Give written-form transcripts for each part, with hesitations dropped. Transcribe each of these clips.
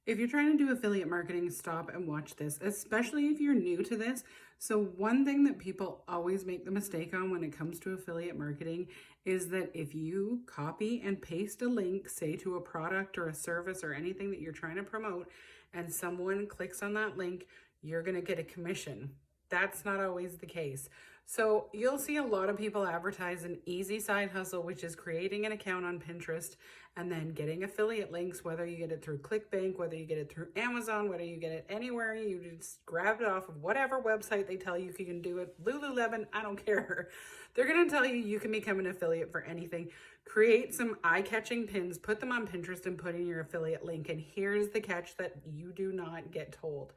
If you're trying to do affiliate marketing, stop and watch this, especially if you're new to this. So one thing that people always make the mistake on when it comes to affiliate marketing is that if you copy and paste a link, say to a product or a service or anything that you're trying to promote, and someone clicks on that link, you're going to get a commission. That's not always the case. So you'll see a lot of people advertise an easy side hustle, which is creating an account on Pinterest and then getting affiliate links, whether you get it through ClickBank, whether you get it through Amazon, whether you get it anywhere, you just grab it off of whatever website they tell you can do it. Lululemon, I don't care. They're going to tell you you can become an affiliate for anything. Create some eye-catching pins, put them on Pinterest and put in your affiliate link. And here's the catch that you do not get told.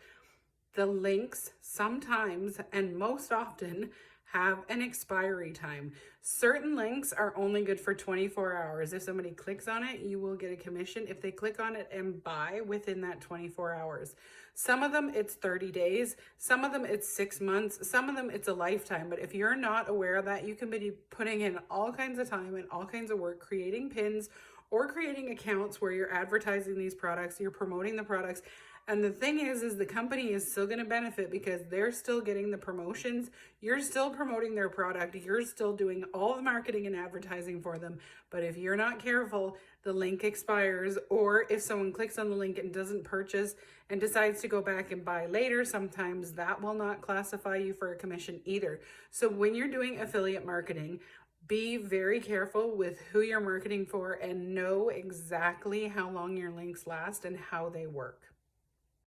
The links sometimes and most often have an expiry time. Certain links are only good for 24 hours. If somebody clicks on it, you will get a commission if they click on it and buy within that 24 hours. Some of them it's 30 days, some of them it's 6 months, some of them it's a lifetime. But if you're not aware of that, you can be putting in all kinds of time and all kinds of work creating pins or creating accounts where you're advertising these products, you're promoting the products. And the thing is the company is still going to benefit because they're still getting the promotions. You're still promoting their product. You're still doing all the marketing and advertising for them. But if you're not careful, the link expires, or if someone clicks on the link and doesn't purchase and decides to go back and buy later, sometimes that will not classify you for a commission either. So when you're doing affiliate marketing, be very careful with who you're marketing for and know exactly how long your links last and how they work.